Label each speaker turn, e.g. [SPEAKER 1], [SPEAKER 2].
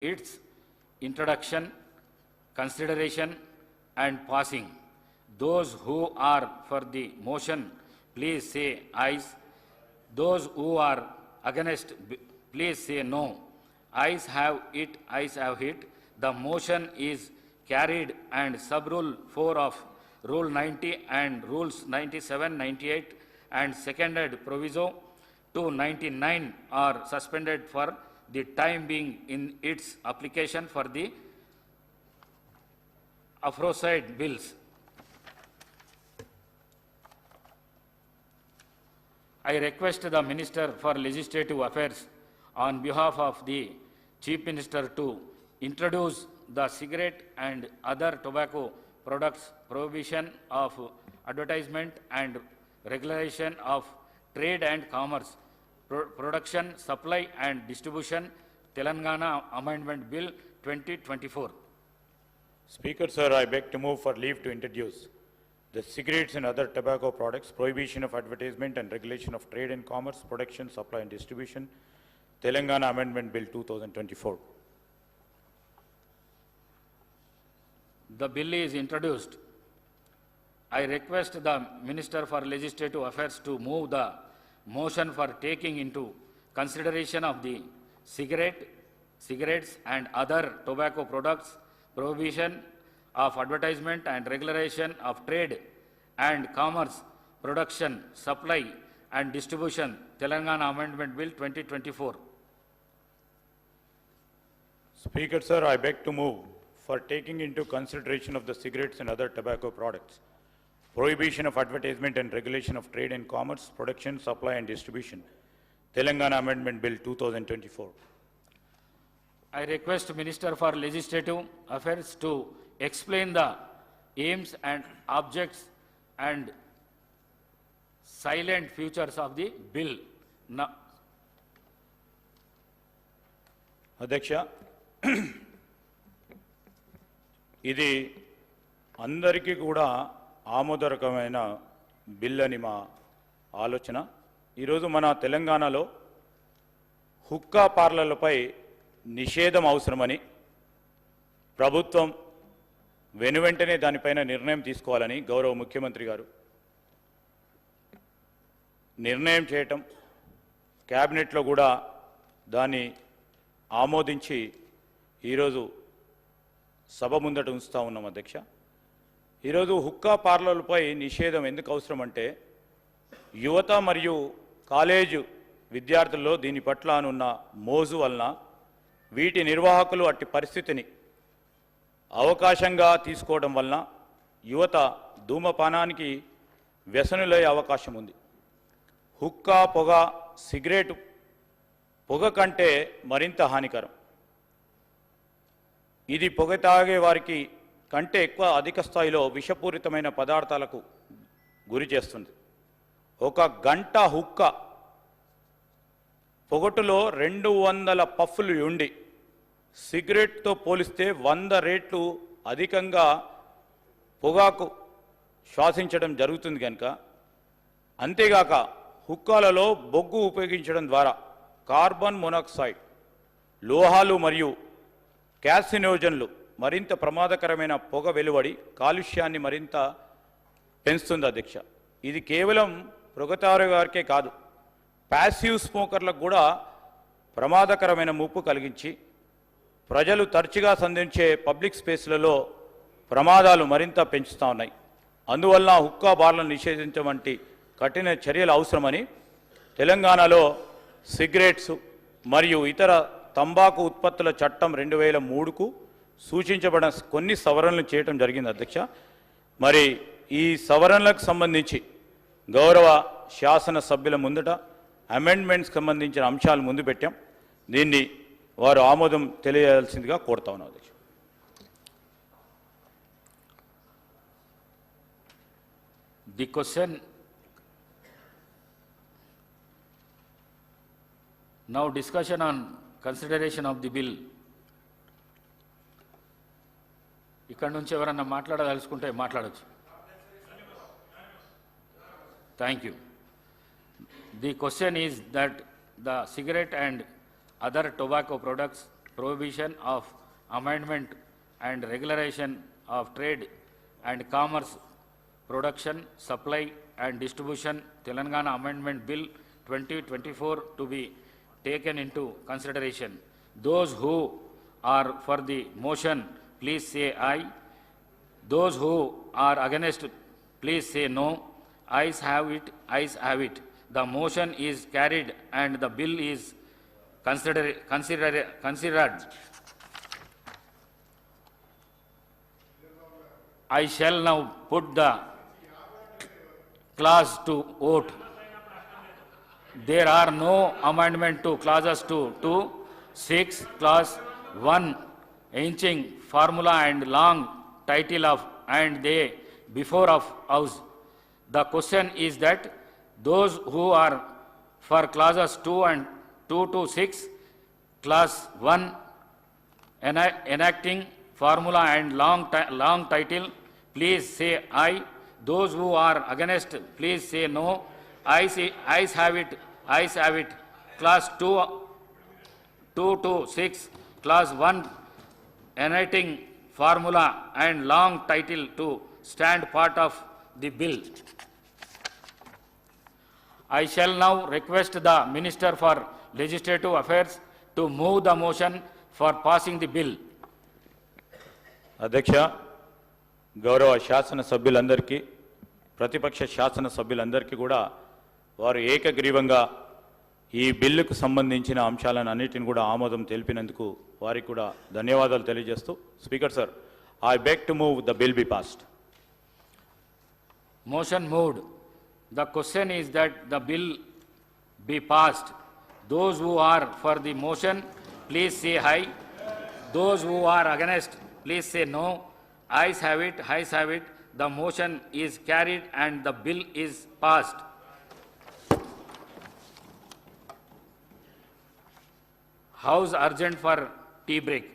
[SPEAKER 1] its introduction, consideration and passing. Those who are for the motion, please say ayes. Those who are against, please say no. Ayes have it, ayes have it. The motion is carried and sub-rule 4 of Rule 90 and Rules 97, 98 and seconded proviso 299 are suspended for the time being in its application for the aforesaid bills. I request the Minister for Legislative Affairs on behalf of the Chief Minister to introduce the cigarette and other tobacco products prohibition of advertisement and regulation of trade and commerce, production, supply and distribution, Telangana Amendment Bill 2024.
[SPEAKER 2] Speaker, sir, I beg to move for leave to introduce the cigarettes and other tobacco products, prohibition of advertisement and regulation of trade and commerce, production, supply and distribution, Telangana Amendment Bill 2024.
[SPEAKER 1] The bill is introduced. I request the Minister for Legislative Affairs to move the motion for taking into consideration of the cigarettes and other tobacco products, prohibition of advertisement and regulation of trade and commerce, production, supply and distribution, Telangana Amendment Bill 2024.
[SPEAKER 2] Speaker, sir, I beg to move for taking into consideration of the cigarettes and other tobacco products, prohibition of advertisement and regulation of trade and commerce, production, supply and distribution, Telangana Amendment Bill 2024.
[SPEAKER 1] I request Minister for Legislative Affairs to explain the aims and objects and silent features of the bill. Now,
[SPEAKER 2] Adhyaksha, ఇది అందరికీ కూడా ఆమోదకరమైన bill అని మా ఆలోచన. ఈరోజు మన తెలంగాణలో హుక్కా పార్లర్లపై నిషేధం అవసరమని ప్రభుత్వం వెనువెంటనే దానిపైన నిర్ణయం తీసుకోవాలని గౌరవ ముఖ్యమంత్రి గారు నిర్ణయం చేయటం, క్యాబినెట్లో కూడా దాన్ని ఆమోదించి ఈరోజు సభ ముందట ఉంచుతా ఉన్నాం. అధ్యక్ష, ఈరోజు హుక్కా పార్లర్లపై నిషేధం ఎందుకు అవసరం అంటే యువత మరియు కాలేజు విద్యార్థుల్లో దీని పట్ల అనున్న మోజు వలన వీటి నిర్వాహకులు అట్టి పరిస్థితిని అవకాశంగా తీసుకోవడం వలన యువత ధూమపానానికి వ్యసనులయ్యే అవకాశం ఉంది. హుక్కా పొగ, సిగరెట్ పొగ కంటే మరింత హానికరం. ఇది పొగ తాగే వారికి కంటే ఎక్కువ అధిక స్థాయిలో విషపూరితమైన పదార్థాలకు గురి చేస్తుంది. ఒక గంట హుక్క పొగటులో 200 పఫ్ఫులు ఉండి సిగరెట్తో పోలిస్తే 100 రెట్లు అధికంగా పొగాకు శ్వాసించడం జరుగుతుంది కనుక, అంతేగాక హుక్కాలలో బొగ్గు ఉపయోగించడం ద్వారా కార్బన్ మోనాక్సైడ్, లోహాలు మరియు క్యాసినోజన్లు మరింత ప్రమాదకరమైన పొగ వెలువడి కాలుష్యాన్ని మరింత పెంచుతుంది. అధ్యక్ష, ఇది కేవలం పొగతారు వారికే కాదు, ప్యాసివ్ స్మోకర్లకు కూడా ప్రమాదకరమైన ముప్పు కలిగించి ప్రజలు తరచుగా సంధించే పబ్లిక్ స్పేస్లలో ప్రమాదాలు మరింత పెంచుతూ ఉన్నాయి. అందువల్ల హుక్కా బార్లను నిషేధించడం వంటి కఠిన చర్యలు అవసరమని తెలంగాణలో సిగరెట్స్ మరియు ఇతర తంబాకు ఉత్పత్తుల చట్టం 2003కు సూచించబడిన కొన్ని సవరణలు చేయడం జరిగింది. అధ్యక్ష, మరి ఈ సవరణలకు సంబంధించి గౌరవ శాసన సభ్యుల ముందట అమెండ్మెంట్స్కి సంబంధించిన అంశాలు ముందు పెట్టాం. దీన్ని వారు ఆమోదం తెలియజేయాల్సిందిగా కోరుతా ఉన్నాం. అధ్యక్ష,
[SPEAKER 1] the question now discussion on consideration of the bill. ఇక్కడ నుంచి ఎవరన్నా మాట్లాడదలుచుకుంటే మాట్లాడచ్చు. Thank you. The question is that the cigarette and other tobacco products, prohibition of amendment and regulation of trade and commerce, production, supply and distribution, Telangana Amendment Bill 2024 to be taken into consideration. Those who are for the motion, please say aye. Those who are against, please say no. Ayes have it, ayes have it. The motion is carried and the bill is considered. I shall now put the clause to vote. There are no amendment to clauses 2, 6, clause 1, ancient formula and long title of and they before of house. The question is that those who are for clauses 2 and 2 to 6, clause 1, enacting formula and long title, please say aye. Those who are against, please say no. Ayes have it, ayes have it. Clause 2 to 6, clause 1, enacting formula and long title to stand part of the bill. I shall now request the Minister for Legislative Affairs to move the motion for passing the bill.
[SPEAKER 2] అధ్యక్ష, గౌరవ శాసన సభ్యులందరికీ, ప్రతిపక్ష శాసన సభ్యులందరికీ కూడా వారు ఏకగ్రీవంగా ఈ బిల్లుకు సంబంధించిన అంశాలను అన్నిటిని కూడా ఆమోదం తెలిపినందుకు వారికి కూడా ధన్యవాదాలు తెలియజేస్తూ, speaker sir, I beg to move the bill be passed.
[SPEAKER 1] Motion moved. The question is that the bill be passed. Those who are for the motion, please say aye. Those who are against, please say no. Ayes have it, ayes have it. The motion is carried and the bill is passed. House urgent for tea break.